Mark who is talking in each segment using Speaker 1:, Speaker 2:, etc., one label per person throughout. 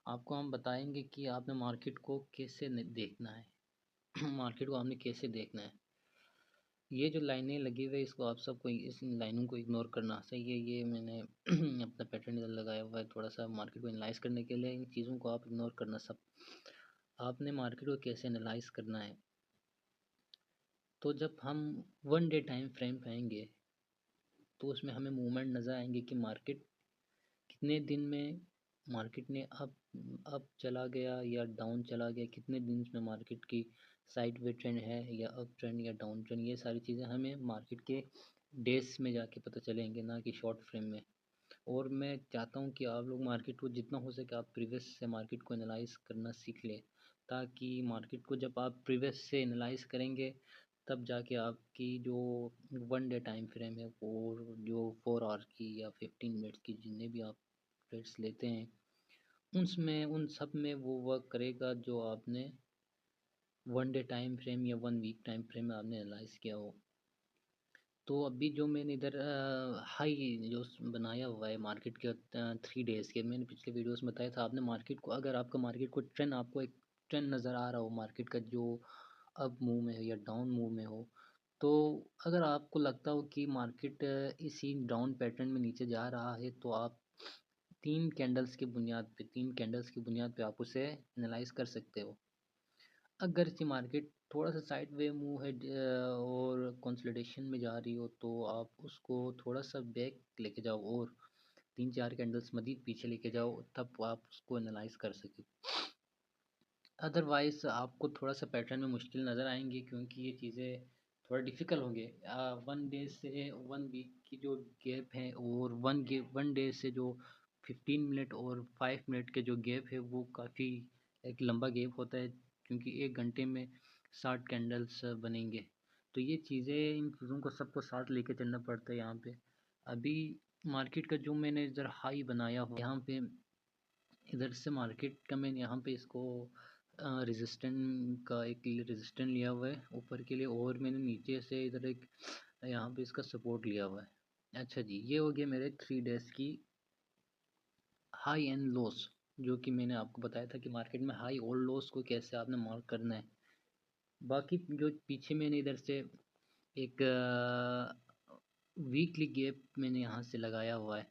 Speaker 1: आपको हम बताएँगे कि आपने मार्केट को कैसे देखना है। मार्केट को आपने कैसे देखना है। ये जो लाइनें लगी हुई है इसको आप सबको इस लाइनों को इग्नोर करना सही है। ये मैंने अपना पैटर्न इधर लगाया हुआ है थोड़ा-सा मार्केट को एनालाइज़ करने के लिए। इन चीज़ों को आप इग्नोर करना सब। आपने मार्केट को कैसे एनालाइज़ करना है। तो जब हम 1 डे टाइम फ्रेम पे आएँगे, तो उसमें हमें मूवमेंट नज़र आएँगे कि मार्केट कितने दिन में मार्केट ने अप चला गया या डाउन चला गया, कितने दिन में मार्केट की साइडवे ट्रेंड है या अप ट्रेंड या डाउन ट्रेंड। ये सारी चीज़ें हमें मार्केट के डेज़ में जाके पता चलेंगे, ना कि शॉर्ट फ्रेम में। और मैं चाहता हूँ कि आप लोग मार्केट को जितना हो सके आप प्रीवियस से मार्केट को एनालाइज़ करना सीख लें, ताकि मार्केट को जब आप प्रीवियस से एनालाइज़ करेंगे, तब जाके आपकी जो 1 डे टाइम फ्रेम है और जो 4 आवर की या 15 मिनट्स की जितने भी आप ट्रेड्स लेते हैं, उसमें उन सब में वो वर्क करेगा जो आपने 1 डे टाइम फ्रेम या 1 वीक टाइम फ्रेम में आपने एनालाइज़ किया हो। तो अभी जो मैंने इधर हाई जो बनाया हुआ है मार्केट के 3 डेज़ के, मैंने पिछले वीडियोस में बताया था आपने मार्केट को, अगर आपका मार्केट को ट्रेंड आपको एक ट्रेंड नज़र आ रहा हो मार्केट का, जो अप मूव में हो या डाउन मूव में हो, तो अगर आपको लगता हो कि मार्केट इसी डाउन पैटर्न में नीचे जा रहा है, तो आप 3 कैंडल्स की बुनियाद पे आप उसे एनालाइज़ कर सकते हो। अगर से मार्केट थोड़ा-सा साइडवे मूव है और कंसोलिडेशन में जा रही हो, तो आप उसको थोड़ा-सा बैक लेके जाओ और 3-4 कैंडल्स मज़ीद पीछे लेके जाओ, तब आप उसको एनालाइज़ कर सकें। अदरवाइज़ आपको थोड़ा-सा पैटर्न में मुश्किल नज़र आएँगी, क्योंकि ये चीज़ें थोड़ा डिफ़िकल्ट होंगे। 1 डे से 1 वीक की जो गैप है और 1 डे से जो 15 मिनट और 5 मिनट के जो गैप है, वो काफ़ी एक लंबा गैप होता है, क्योंकि 1 घंटे में 60 कैंडल्स बनेंगे। तो ये चीज़ें, इन चीज़ों को सबको साथ लेके चलना पड़ता है यहाँ पे। अभी मार्केट का जो मैंने इधर हाई बनाया हो यहाँ पे, इधर से मार्केट का मैंने यहाँ पे इसको रेजिस्टेंट का एक रेजिस्टेंट लिया हुआ है ऊपर के लिए, और मैंने नीचे से इधर एक यहाँ पे इसका सपोर्ट लिया हुआ है। अच्छा जी, ये हो गया मेरे 3 डेज़ की हाई एंड लॉस, जो कि मैंने आपको बताया था कि मार्केट में हाई और लॉस को कैसे आपने मार्क करना है। बाकी जो पीछे मैंने इधर से एक वीकली गैप मैंने यहाँ से लगाया हुआ है।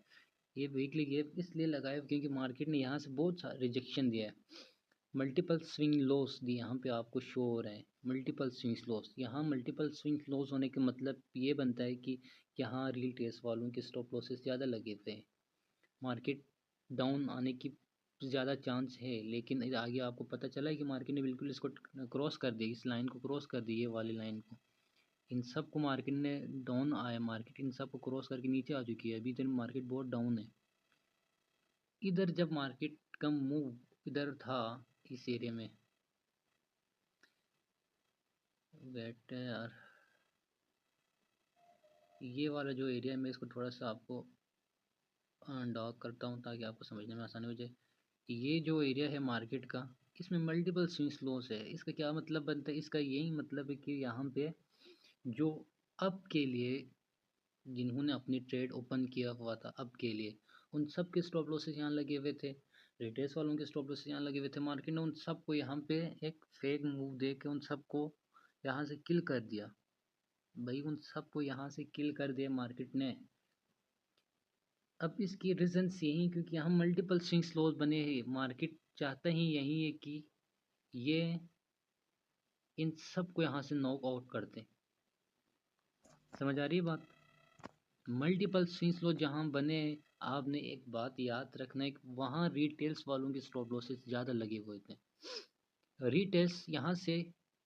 Speaker 1: ये वीकली गैप इसलिए लगाया क्योंकि मार्केट ने यहाँ से बहुत सा रिजेक्शन दिया है। मल्टीपल स्विंग लॉस दिए यहाँ पे आपको शो हो रहे हैं। मल्टीपल स्विंग लॉस, यहाँ मल्टीपल स्विंग लॉस होने का मतलब ये बनता है कि यहाँ रियल टेस्ट वालों के स्टॉप लॉसेस ज़्यादा लगे हुए हैं। मार्केट डाउन आने की ज़्यादा चांस है, लेकिन आगे आपको पता चला है कि मार्केट ने बिल्कुल इसको क्रॉस कर दिया, इस लाइन को क्रॉस कर दी, ये वाली लाइन को। इन सब को मार्केट ने डाउन आया, मार्केट इन सब को क्रॉस करके नीचे आ चुकी है। अभी तक मार्केट बहुत डाउन है। इधर जब मार्केट का मूव इधर था इस एरिया में, वेट यार, ये वाला जो एरिया है मैं इसको थोड़ा सा आपको डार्क करता हूँ ताकि आपको समझने में आसानी हो जाए। ये जो एरिया है मार्केट का, इसमें मल्टीपल स्विंग लॉस है। इसका क्या मतलब बनता है, इसका यही मतलब है कि यहाँ पे जो अप के लिए जिन्होंने अपनी ट्रेड ओपन किया हुआ था अप के लिए, उन सब के स्टॉप लॉसेस यहाँ लगे हुए थे। रिटेल्स वालों के स्टॉप लॉसेस यहाँ लगे हुए थे। मार्केट ने उन सबको यहाँ पे एक फेक मूव दे के उन सबको यहाँ से किल कर दिया। भाई उन सबको यहाँ से किल कर दिया मार्केट ने। अब इसकी रीजंस यही, क्योंकि यहाँ मल्टीपल स्विंग लॉस बने हैं। मार्केट चाहता ही यही है कि ये इन सबको यहाँ से नॉक आउट कर दे। समझ आ रही है बात। मल्टीपल स्विंग लॉस जहाँ बने, आपने एक बात याद रखना है कि वहाँ रिटेल्स वालों के स्टॉप लॉसेस ज़्यादा लगे हुए थे। रिटेल्स यहाँ से,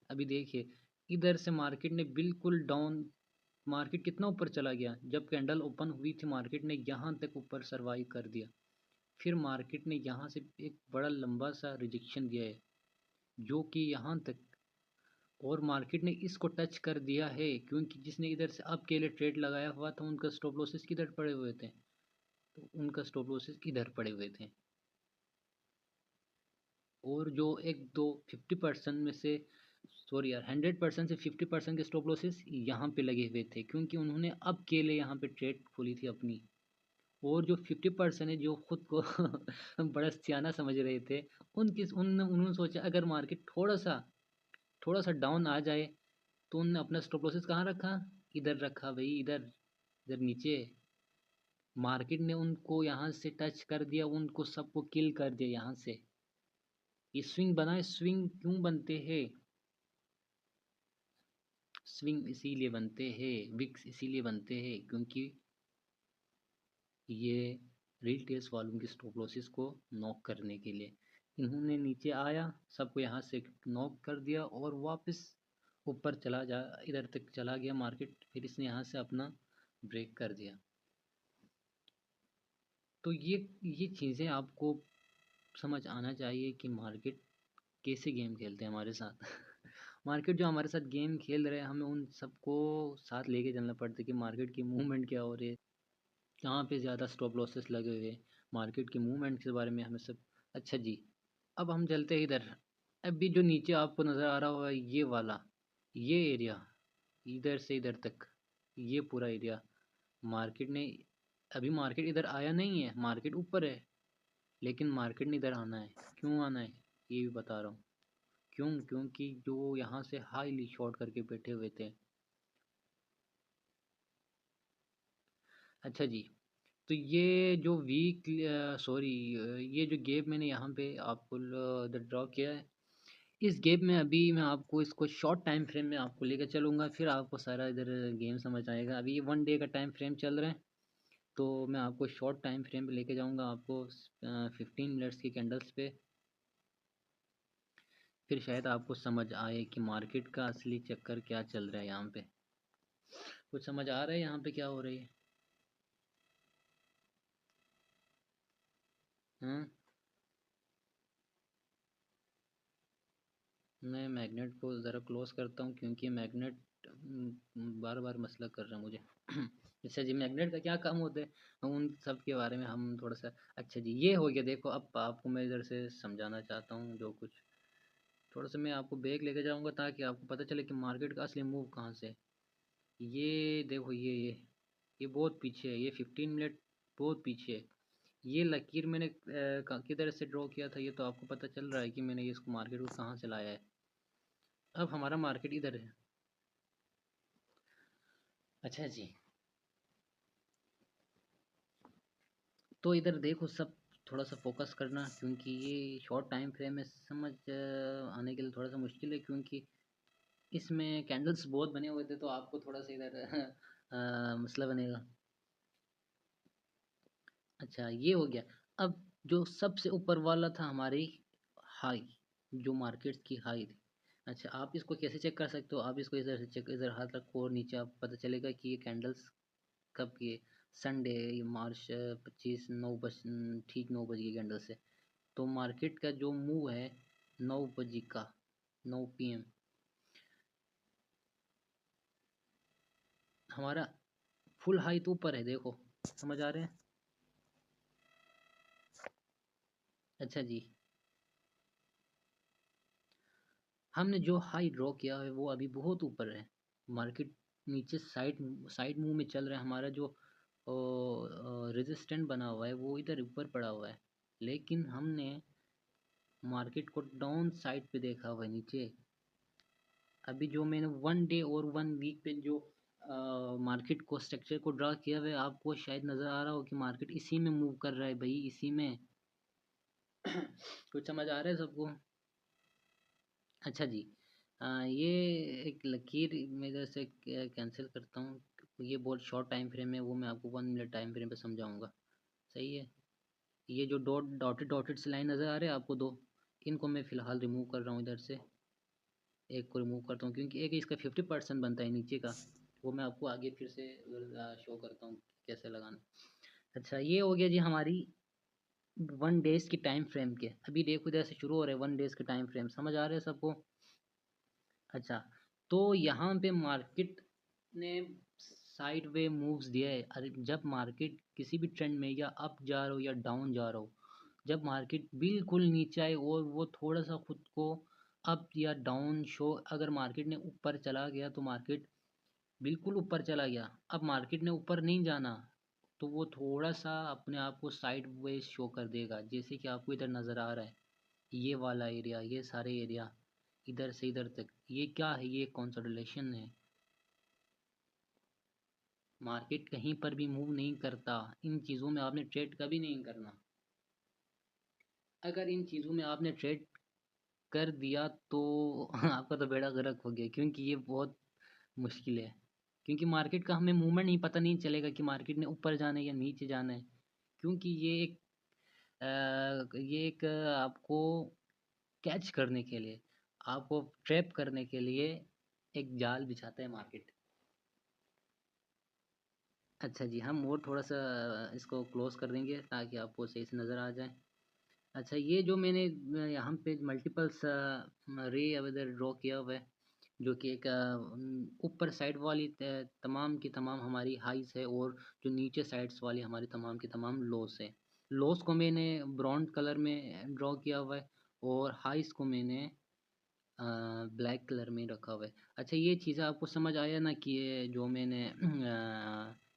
Speaker 1: अभी देखिए इधर से मार्केट ने बिल्कुल डाउन, मार्केट कितना ऊपर चला गया, जब कैंडल ओपन हुई थी मार्केट ने यहाँ तक ऊपर सरवाइव कर दिया। फिर मार्केट ने यहाँ से एक बड़ा लंबा सा रिजेक्शन दिया है, जो कि यहाँ तक, और मार्केट ने इसको टच कर दिया है, क्योंकि जिसने इधर से अप के लिए ट्रेड लगाया हुआ था उनका स्टॉप लॉसेस किधर पड़े हुए थे, तो उनका स्टॉप लॉसेस इधर पड़े हुए थे। और जो एक दो 50% में से, सॉरी यार, 100% से 50% के स्टॉप लॉसेस यहाँ पे लगे हुए थे, क्योंकि उन्होंने अब के लिए यहाँ पे ट्रेड खोली थी अपनी, और जो 50% है जो खुद को बड़ा सियाना समझ रहे थे, उन्होंने सोचा अगर मार्केट थोड़ा सा डाउन आ जाए तो उन्होंने अपना स्टॉप लॉसेस कहाँ रखा, इधर रखा भाई, इधर इधर नीचे। मार्केट ने उनको यहाँ से टच कर दिया, उनको सबको किल कर दिया यहाँ से। ये स्विंग बना है, स्विंग क्यों बनते हैं, स्विंग इसीलिए बनते हैं, विक्स इसीलिए बनते हैं क्योंकि ये रिटेल्स वालों की स्टॉप लॉसेस को नॉक करने के लिए। इन्होंने नीचे आया, सबको यहाँ से नॉक कर दिया और वापस ऊपर चला जा, इधर तक चला गया मार्केट, फिर इसने यहाँ से अपना ब्रेक कर दिया। तो ये चीज़ें आपको समझ आना चाहिए कि मार्केट कैसे गेम खेलते हैं हमारे साथ। मार्केट जो हमारे साथ गेम खेल रहे हैं, हमें उन सबको साथ लेके चलना पड़ता है कि मार्केट की मूवमेंट क्या हो रही है, कहाँ पे ज़्यादा स्टॉप लॉसेस लगे हुए, मार्केट की मूवमेंट के बारे में हमें सब। अच्छा जी, अब हम चलते हैं इधर। अभी जो नीचे आपको नज़र आ रहा होगा ये वाला, ये एरिया, इधर से इधर तक, ये पूरा एरिया मार्केट ने, अभी मार्केट इधर आया नहीं है, मार्केट ऊपर है, लेकिन मार्केट ने इधर आना है। क्यों आना है ये भी बता रहा हूँ। क्यों, क्योंकि जो यहाँ से हाईली शॉर्ट करके बैठे हुए थे। अच्छा जी, तो ये जो वीक, सॉरी, ये जो गेप मैंने यहाँ पे आपको ड्रॉ किया है, इस गेप में अभी मैं आपको इसको शॉर्ट टाइम फ्रेम में आपको लेकर चलूँगा, फिर आपको सारा इधर गेम समझ आएगा। अभी 1 डे का टाइम फ्रेम चल रहा है, तो मैं आपको शॉर्ट टाइम फ्रेम पे लेके जाऊँगा, आपको 15 मिनट्स की कैंडल्स पे, फिर शायद आपको समझ आए कि मार्केट का असली चक्कर क्या चल रहा है यहाँ पे। कुछ समझ आ रहा है यहाँ पे क्या हो रही है? हाँ, मैं मैग्नेट को ज़रा क्लोज करता हूँ क्योंकि मैग्नेट बार बार मसला कर रहा है मुझे। अच्छा जी, मैग्नेट का क्या काम होता है, उन सब के बारे में हम थोड़ा सा। अच्छा जी, ये हो गया। देखो अब आपको मैं इधर से समझाना चाहता हूँ जो कुछ, थोड़ा सा मैं आपको बैक लेके जाऊँगा ताकि आपको पता चले कि मार्केट का असली मूव कहाँ से है। ये देखो, ये बहुत पीछे है, ये 15 मिनट बहुत पीछे है। ये लकीर मैंने किधर से ड्रॉ किया था, ये तो आपको पता चल रहा है कि मैंने इसको मार्केट को कहाँ से लाया है। अब हमारा मार्केट इधर है। अच्छा जी, तो इधर देखो सब, थोड़ा सा फोकस करना क्योंकि ये शॉर्ट टाइम फ्रेम में समझ आने के लिए थोड़ा सा मुश्किल है, क्योंकि इसमें कैंडल्स बहुत बने हुए थे, तो आपको थोड़ा सा इधर मसला बनेगा। अच्छा, ये हो गया। अब जो सबसे ऊपर वाला था हमारी हाई, जो मार्केट की हाई थी। अच्छा, आप इसको कैसे चेक कर सकते हो, आप इसको इधर से चेक, इधर हाथ रखो और नीचे आपको पता चलेगा कि ये कैंडल्स कब की है। संडे, ये मार्च 25, 9 बज, ठीक 9 बजे की कैंडल से। तो मार्केट का जो मूव है 9 बजे का, 9 PM, हमारा फुल हाई तो ऊपर है, देखो समझ आ रहे हैं। अच्छा जी, हमने जो हाई ड्रॉ किया है वो अभी बहुत ऊपर है। मार्केट नीचे साइड साइड मूव में चल रहा है, हमारा जो रेजिस्टेंट बना हुआ है वो इधर ऊपर पड़ा हुआ है, लेकिन हमने मार्केट को डाउन साइड पे देखा हुआ है नीचे। अभी जो मैंने 1 डे और 1 वीक पे जो मार्केट को स्ट्रक्चर को ड्रा किया हुआ है, आपको शायद नज़र आ रहा हो कि मार्केट इसी में मूव कर रहा है भाई, इसी में। कुछ समझ आ रहा है सबको? अच्छा जी, ये एक लकीर मेरे से कैंसिल करता हूँ, ये बहुत शॉर्ट टाइम फ्रेम है, वो मैं आपको 1 मिनट टाइम फ्रेम पे समझाऊंगा। सही है। ये जो डॉटेड डॉटेड से लाइन नज़र आ रहे हैं आपको दो, इनको मैं फ़िलहाल रिमूव कर रहा हूँ इधर से। एक को रिमूव करता हूँ क्योंकि एक इसका 50% बनता है नीचे का, वो मैं आपको आगे फिर से शो करता हूँ कैसे लगाना। अच्छा, ये हो गया जी हमारी 1 डेज़ की टाइम फ्रेम के। अभी देखो इधर से शुरू हो रहे हैं 1 डेज़ के टाइम फ्रेम, समझ आ रहे हैं सबको? अच्छा, तो यहाँ पे मार्केट ने साइड वे मूव्स दिया है। अरे जब मार्केट किसी भी ट्रेंड में या अप जा रहा हो या डाउन जा रहा हो, जब मार्केट बिल्कुल नीचे आए और वो थोड़ा सा खुद को अप या डाउन शो, अगर मार्केट ने ऊपर चला गया तो मार्केट बिल्कुल ऊपर चला गया। अब मार्केट ने ऊपर नहीं जाना, तो वो थोड़ा सा अपने आप को साइड वेज शो कर देगा, जैसे कि आपको इधर नज़र आ रहा है ये वाला एरिया, ये सारे एरिया इधर से इधर तक, ये क्या है, ये कंसोलिडेशन है। मार्केट कहीं पर भी मूव नहीं करता, इन चीज़ों में आपने ट्रेड कभी नहीं करना। अगर इन चीज़ों में आपने ट्रेड कर दिया तो आपका तो बेड़ा गर्क हो गया, क्योंकि ये बहुत मुश्किल है। क्योंकि मार्केट का हमें मूवमेंट नहीं पता नहीं चलेगा कि मार्केट ने ऊपर जाना है या नीचे जाना है, क्योंकि ये एक आपको कैच करने के लिए, आपको ट्रैप करने के लिए एक जाल बिछाता है मार्केट। अच्छा जी, हम और थोड़ा सा इसको क्लोज कर देंगे ताकि आपको सही से नज़र आ जाए। अच्छा, ये जो मैंने यहाँ पे मल्टीपल्स रे इधर ड्रॉ किया हुआ है, जो कि एक ऊपर साइड वाली तमाम की तमाम हमारी हाइस है, और जो नीचे साइड्स वाली हमारी तमाम की तमाम लोस है। लोस को मैंने ब्राउन कलर में ड्रॉ किया हुआ है, और हाइस को मैंने ब्लैक कलर में रखा हुआ है। अच्छा, ये चीज़ें आपको समझ आया ना कि ये जो मैंने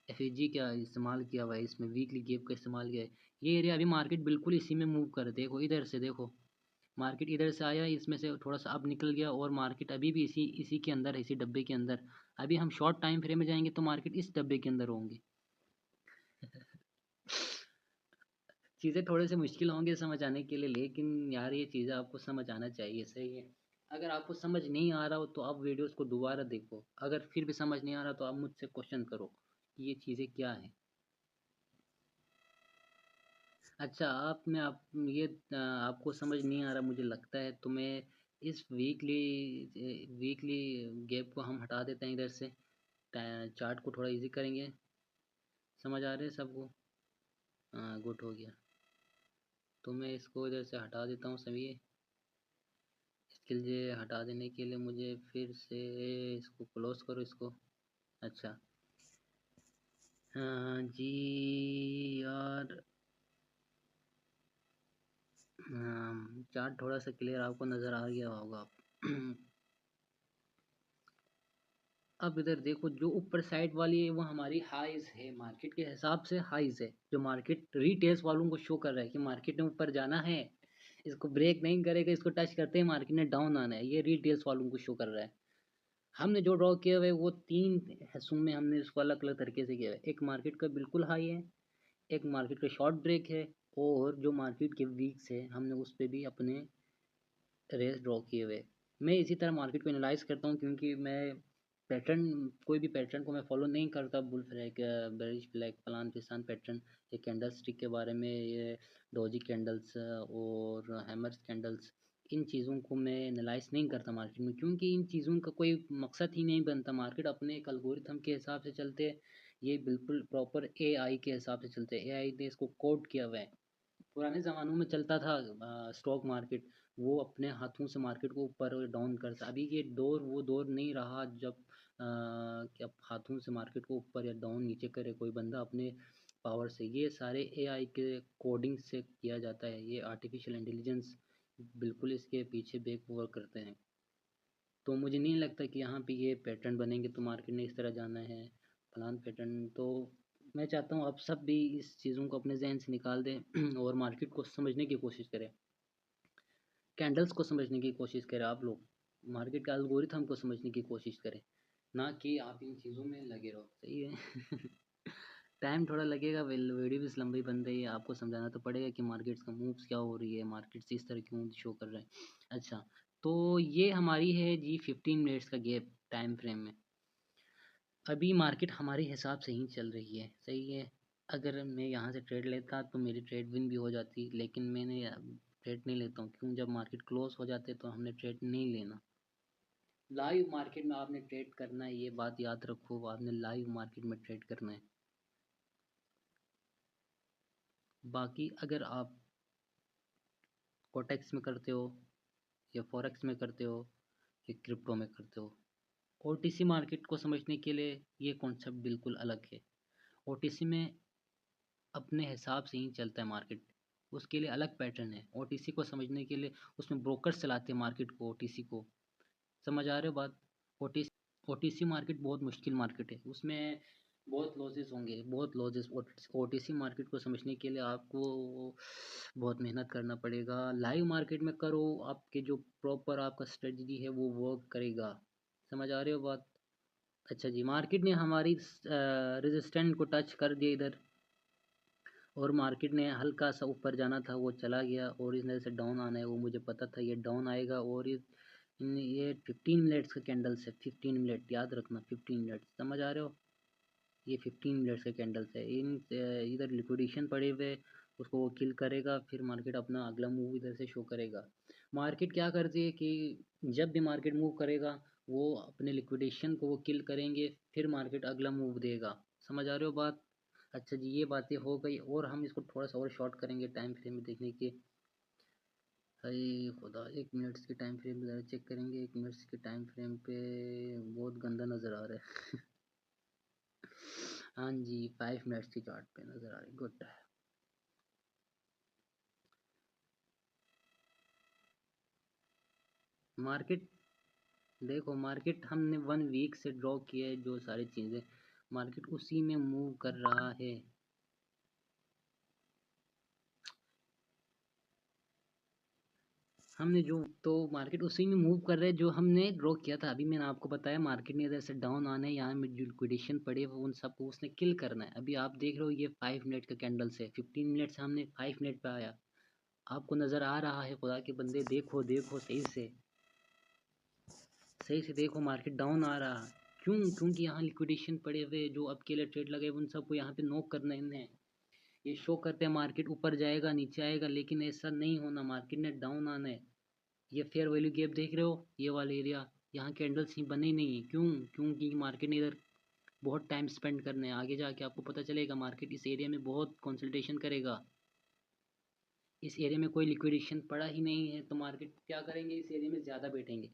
Speaker 1: एफ ए जी का इस्तेमाल किया हुआ है, इसमें वीकली गैप का इस्तेमाल किया है। ये एरिया अभी मार्केट बिल्कुल इसी में मूव कर, देखो इधर से देखो, मार्केट इधर से आया, इसमें से थोड़ा सा अब निकल गया, और मार्केट अभी भी इसी इसी के अंदर है, इसी डब्बे के अंदर। अभी हम शॉर्ट टाइम फ्रेम में जाएंगे तो मार्केट इस डब्बे के अंदर होंगे। चीज़ें थोड़े से मुश्किल होंगे समझ आने के लिए, लेकिन यार ये चीज़ें आपको समझ आना चाहिए, सही है। अगर आपको समझ नहीं आ रहा हो तो आप वीडियोस को दोबारा देखो, अगर फिर भी समझ नहीं आ रहा तो आप मुझसे क्वेश्चन करो कि ये चीज़ें क्या हैं। अच्छा, आपको समझ नहीं आ रहा मुझे लगता है, तो मैं इस वीकली गैप को हम हटा देते हैं इधर से, चार्ट को थोड़ा इजी करेंगे। समझ आ रहे हैं सबको? हाँ, गुड हो गया। तो मैं इसको इधर से हटा देता हूँ सभी। इसके लिए हटा देने के लिए मुझे फिर से इसको क्लोज करो इसको। अच्छा, हाँ जी यार, हाँ, चार्ट थोड़ा सा क्लियर आपको नज़र आ गया होगा। अब इधर देखो, जो ऊपर साइड वाली है वो हमारी हाइज है, मार्केट के हिसाब से हाइज है, जो मार्केट रिटेल्स वालों को शो कर रहा है कि मार्केट ने ऊपर जाना है, इसको ब्रेक नहीं करेगा, इसको टच करते ही मार्केट ने डाउन आना है, ये रिटेल्स वालों को शो कर रहा है। हमने जो ड्रॉ किया हुआ है वो तीन हिस्सों में हमने इसको अलग अलग तरीके से किया है। एक मार्केट का बिल्कुल हाई है, एक मार्केट का शॉर्ट ब्रेक है, और जो मार्केट के वीक्स है हमने उस पर भी अपने रेस ड्रॉ किए हुए। मैं इसी तरह मार्केट को एनालाइज करता हूँ, क्योंकि मैं पैटर्न, कोई भी पैटर्न को मैं फॉलो नहीं करता, बुल फ्लैग, बेरिश फ्लैग, फलान फिसान पैटर्न, ये कैंडल स्टिक के बारे में, ये डोजी कैंडल्स और हैमर्स कैंडल्स, इन चीज़ों को मैं एनालाइज नहीं करता मार्केट में, क्योंकि इन चीज़ों का कोई मकसद ही नहीं बनता। मार्केट अपने एक एल्गोरिथम के हिसाब से चलते हैं, ये बिल्कुल प्रॉपर एआई के हिसाब से चलते हैं, एआई ने इसको कोड किया हुआ है। पुराने ज़मानों में चलता था स्टॉक मार्केट, वो अपने हाथों से मार्केट को ऊपर और डाउन करता। अभी ये दौर वो दौर नहीं रहा जब कि अब हाथों से मार्केट को ऊपर या डाउन नीचे करे कोई बंदा अपने पावर से। ये सारे एआई के कोडिंग से किया जाता है, ये आर्टिफिशियल इंटेलिजेंस बिल्कुल इसके पीछे बैक वर्क करते हैं। तो मुझे नहीं लगता कि यहाँ पे ये पैटर्न बनेंगे तो मार्केट ने इस तरह जाना है, फलान पैटर्न। तो मैं चाहता हूँ आप सब भी इस चीज़ों को अपने जहन से निकाल दें और मार्केट को समझने की कोशिश करें, कैंडल्स को समझने की कोशिश करें, आप लोग मार्केट के एल्गोरिथम को समझने की कोशिश करें, ना कि आप इन चीज़ों में लगे रहो, सही है। टाइम थोड़ा लगेगा, वीडियो भी लंबी बन रही है, आपको समझाना तो पड़ेगा कि मार्केट्स का मूव्स क्या हो रही है, मार्केट्स इस तरह क्यों शो कर रहे हैं। अच्छा, तो ये हमारी है जी 15 मिनट्स का गैप टाइम फ्रेम में। अभी मार्केट हमारे हिसाब से ही चल रही है, सही है। अगर मैं यहाँ से ट्रेड लेता तो मेरी ट्रेड विन भी हो जाती, लेकिन मैंने ट्रेड नहीं लेता हूँ, क्यों? जब मार्केट क्लोज हो जाते तो हमने ट्रेड नहीं लेना। लाइव मार्केट में आपने ट्रेड करना है, ये बात याद रखो, आपने लाइव मार्केट में ट्रेड करना है। बाकी अगर आप कोटेक्स में करते हो, या फॉरेक्स में करते हो, या क्रिप्टो में करते हो, ओटीसी मार्केट को समझने के लिए ये कॉन्सेप्ट बिल्कुल अलग है। ओटीसी में अपने हिसाब से ही चलता है मार्केट, उसके लिए अलग पैटर्न है। ओटीसी को समझने के लिए उसमें ब्रोकर्स चलाते हैं मार्केट को, ओटीसी को। समझ आ रहे हो बात? ओटीसी ओटीसी मार्केट बहुत मुश्किल मार्केट है, उसमें बहुत लॉसेस होंगे, बहुत लॉसेस। ओटीसी मार्केट को समझने के लिए आपको बहुत मेहनत करना पड़ेगा। लाइव मार्केट में करो, आपके जो प्रॉपर आपका स्ट्रेटजी है वो वर्क करेगा। समझ आ रहे हो बात? अच्छा जी, मार्केट ने हमारी रेजिस्टेंट को टच कर दिया इधर, और मार्केट ने हल्का सा ऊपर जाना था वो चला गया, और इस वजह से डाउन आना है वो मुझे पता था ये डाउन आएगा। और ये 15 मिनट्स का कैंडल्स है, 15 मिनट याद रखना, 15 मिनट, समझ आ रहे हो? ये 15 मिनट्स के कैंडल्स है। इधर लिक्विडेशन पड़े हुए, उसको वो किल करेगा, फिर मार्केट अपना अगला मूव इधर से शो करेगा। मार्केट क्या करती है कि जब भी मार्केट मूव करेगा वो अपने लिक्विडेशन को वो किल करेंगे, फिर मार्केट अगला मूव देगा। समझ आ रहे हो बात? अच्छा जी, ये बातें हो गई, और हम इसको थोड़ा सा और शॉर्ट करेंगे टाइम फ्रेम में देखने की। अरे खुदा, 1 मिनट्स के टाइम फ्रेम ज़रा चेक करेंगे। 1 मिनट्स के टाइम फ्रेम पे बहुत गंदा नज़र आ रहा है। हाँ जी, 5 मिनट्स की चार्ट पे नज़र आ रही, गुड। मार्केट देखो, मार्केट हमने 1 वीक से ड्रॉ किया है जो सारी चीज़ें, मार्केट उसी में मूव कर रहा है। हमने जो तो मार्केट उसी में मूव कर रहा है जो हमने ड्रॉ किया था। अभी मैंने आपको बताया मार्केट ने इधर से डाउन आना है, यहाँ में जो लिक्विडेशन पड़े वो उन सबको उसने किल करना है। अभी आप देख रहे हो ये 5 मिनट का कैंडल से 15 मिनट से हमने 5 मिनट पे आया। आपको नज़र आ रहा है? खुदा के बंदे देखो, देखो सही से, सही से देखो, मार्केट डाउन आ रहा है। क्यों? क्योंकि यहाँ लिक्विडेशन पड़े हुए, जो अब के लिए ट्रेड लगे उन सबको यहाँ पे नॉक करना है इन्हें। ये शो करते हैं मार्केट ऊपर जाएगा नीचे आएगा, लेकिन ऐसा नहीं होना, मार्केट ने डाउन आना है। ये फेयर वैल्यू गैप देख रहे हो, ये वाला एरिया, यहाँ कैंडल्स ही बने ही नहीं है। क्यों? क्योंकि मार्केट ने इधर बहुत टाइम स्पेंड करना है। आगे जाके आपको पता चलेगा मार्केट इस एरिया में बहुत कंसल्टेशन करेगा। इस एरिया में कोई लिक्विडेशन पड़ा ही नहीं है, तो मार्केट क्या करेंगे, इस एरिया में ज़्यादा बैठेंगे।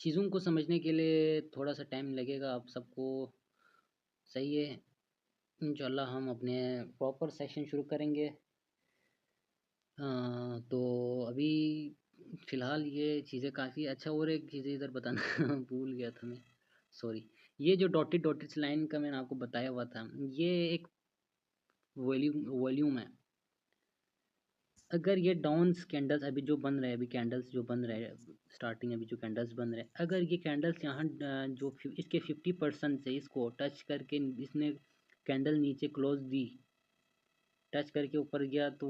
Speaker 1: चीज़ों को समझने के लिए थोड़ा सा टाइम लगेगा आप सबको, सही है। इंशाल्लाह हम अपने प्रॉपर सेशन शुरू करेंगे। तो अभी फ़िलहाल ये चीज़ें काफ़ी अच्छा। और एक चीज़ इधर बताना भूल गया था मैं, सॉरी। ये जो डॉटेड डॉटेड लाइन का मैंने आपको बताया हुआ था, ये एक वॉल्यूम है। अगर ये डाउन्स कैंडल्स अभी जो बन रहे हैं, अभी कैंडल्स जो बन रहे हैं स्टार्टिंग, अभी जो कैंडल्स बन रहे हैं, अगर ये कैंडल्स यहाँ जो इसके 50% से इसको टच करके इसने कैंडल नीचे क्लोज दी, टच करके ऊपर गया, तो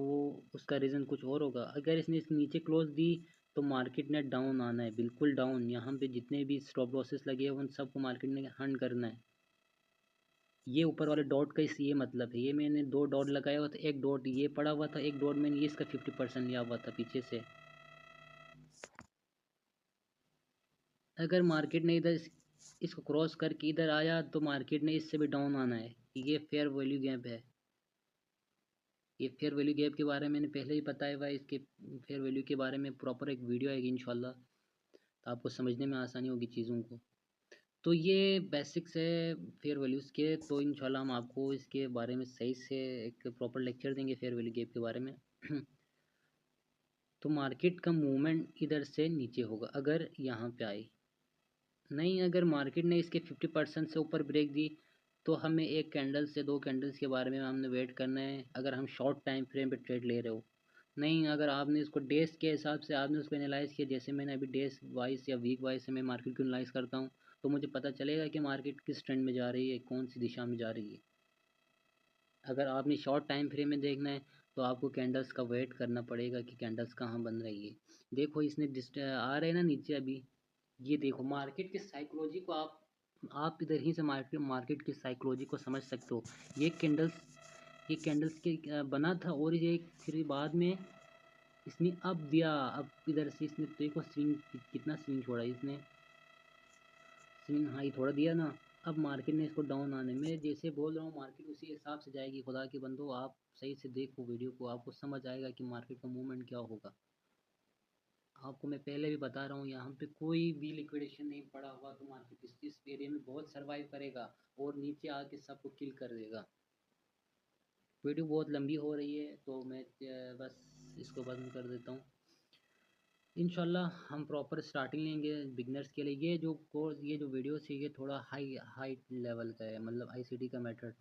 Speaker 1: उसका रीज़न कुछ और होगा। अगर इसने इस नीचे क्लोज दी तो मार्केट ने डाउन आना है, बिल्कुल डाउन। यहाँ पे जितने भी स्टॉप लॉसेस लगे हैं उन सबको मार्केट ने हंड करना है। ये ऊपर वाले डॉट का इस ये मतलब है, ये मैंने 2 डॉट लगाया हुआ था, एक डॉट ये पड़ा हुआ था, एक डॉट मैंने ये इसका 50% लिया हुआ था पीछे से। अगर मार्केट ने इधर इसको क्रॉस करके इधर आया तो मार्केट ने इससे भी डाउन आना है। ये फेयर वैल्यू गैप है। ये फेयर वैल्यू गैप के बारे में मैंने पहले ही बताया हुआ है। इसके फेयर वैल्यू के बारे में प्रॉपर एक वीडियो आएगी इंशाल्लाह, तो आपको समझने में आसानी होगी चीज़ों को। तो ये बेसिक्स है फेयर वैल्यूज़ के। तो इंशाल्लाह हम आपको इसके बारे में सही से एक प्रॉपर लेक्चर देंगे फेयर वैल्यू गैप के बारे में। तो मार्केट का मूवमेंट इधर से नीचे होगा अगर यहाँ पे आई, नहीं अगर मार्केट ने इसके 50% से ऊपर ब्रेक दी तो हमें एक कैंडल से 2 कैंडल्स के बारे में हमने वेट करना है, अगर हम शॉर्ट टाइम फ्रेम पे ट्रेड ले रहे हो। नहीं, अगर आपने इसको डेज के हिसाब से आपने उसको एनालाइज़ किया, जैसे मैंने अभी डेज वाइज या वीक वाइज से मैं मार्केट को एनालाइज़ करता हूँ, तो मुझे पता चलेगा कि मार्केट किस ट्रेंड में जा रही है, कौन सी दिशा में जा रही है। अगर आपने शॉर्ट टाइम फ्रेम में देखना है तो आपको कैंडल्स का वेट करना पड़ेगा कि कैंडल्स कहाँ बन रही है। देखो इसने आ रहे हैं ना नीचे अभी, ये देखो मार्केट की साइकोलॉजी को आप इधर ही से मार्केट मार्केट की साइकोलॉजी को समझ सकते हो। ये कैंडल्स के बना था, और ये फिर बाद में इसने अब दिया, अब इधर से इसने देखो स्विंग कितना स्विंग छोड़ा इसने, स्विंग हाई थोड़ा दिया ना। अब मार्केट ने इसको डाउन आने में, जैसे बोल रहा हूँ मार्केट उसी हिसाब से जाएगी। खुदा के बंदो आप सही से देखो वीडियो को, आपको समझ आएगा कि मार्केट का मूवमेंट क्या होगा। आपको मैं पहले भी बता रहा हूँ, यहाँ पे कोई भी लिक्विडेशन नहीं पड़ा हुआ तो मार्केट इस एरिया में बहुत सरवाइव करेगा और नीचे आके सबको किल कर देगा। वीडियो बहुत लंबी हो रही है तो मैं बस इसको बंद कर देता हूँ। इंशाल्लाह हम प्रॉपर स्टार्टिंग लेंगे बिगनर्स के लिए। ये जो वीडियोस है ये थोड़ा हाई हाई लेवल का है, मतलब आईसीटी का मेथड।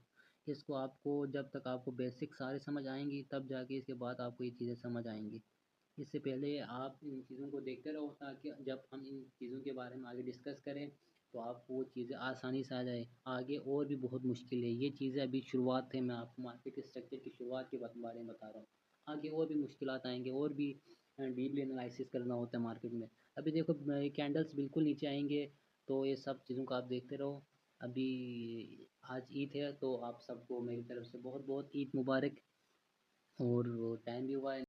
Speaker 1: इसको आपको जब तक आपको बेसिक सारे समझ आएंगी तब जाके इसके बाद आपको ये चीज़ें समझ आएंगी। इससे पहले आप इन चीज़ों को देखते रहो ताकि जब हम इन चीज़ों के बारे में आगे डिस्कस करें तो आपको वो चीज़ें आसानी से आ जाए। आगे और भी बहुत मुश्किल है, ये चीज़ें अभी शुरुआत है, मैं आपको मार्केट स्ट्रक्चर की शुरुआत के बारे में बता रहा हूँ। आगे और भी मुश्किलात आएंगे और भी डीपली एनालिसिस करना होता है मार्केट में। अभी देखो कैंडल्स बिल्कुल नीचे आएंगे, तो ये सब चीज़ों को आप देखते रहो। अभी आज ईद है तो आप सबको मेरी तरफ से बहुत बहुत ईद मुबारक। और टाइम भी हुआ है।